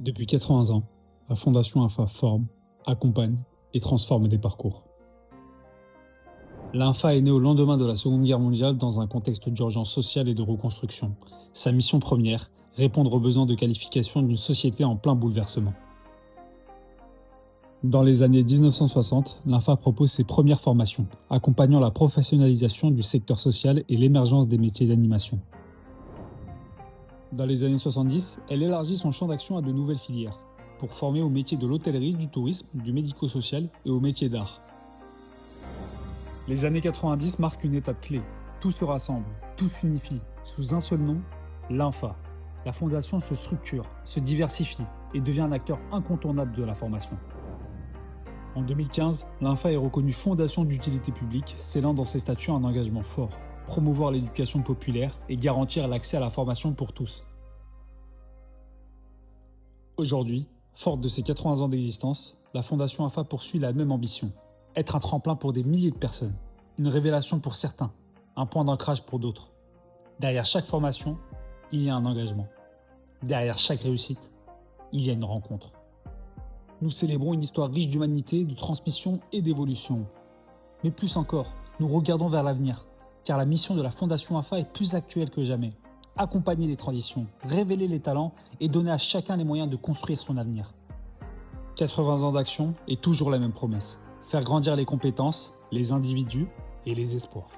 Depuis 80 ans, la Fondation AFA forme, accompagne et transforme des parcours. L'INFA est née au lendemain de la Seconde Guerre mondiale dans un contexte d'urgence sociale et de reconstruction. Sa mission première, répondre aux besoins de qualification d'une société en plein bouleversement. Dans les années 1960, l'INFA propose ses premières formations, accompagnant la professionnalisation du secteur social et l'émergence des métiers d'animation. Dans les années 70, elle élargit son champ d'action à de nouvelles filières, pour former aux métiers de l'hôtellerie, du tourisme, du médico-social et aux métiers d'art. Les années 90 marquent une étape clé. Tout se rassemble, tout s'unifie, sous un seul nom, l'INFA. La fondation se structure, se diversifie et devient un acteur incontournable de la formation. En 2015, l'INFA est reconnue fondation d'utilité publique, scellant dans ses statuts un engagement fort, promouvoir l'éducation populaire et garantir l'accès à la formation pour tous. Aujourd'hui, forte de ses 80 ans d'existence, la Fondation AFA poursuit la même ambition. Être un tremplin pour des milliers de personnes, une révélation pour certains, un point d'ancrage pour d'autres. Derrière chaque formation, il y a un engagement. Derrière chaque réussite, il y a une rencontre. Nous célébrons une histoire riche d'humanité, de transmission et d'évolution. Mais plus encore, nous regardons vers l'avenir, car la mission de la Fondation AFA est plus actuelle que jamais. Accompagner les transitions, révéler les talents et donner à chacun les moyens de construire son avenir. 80 ans d'action et toujours la même promesse. Faire grandir les compétences, les individus et les espoirs.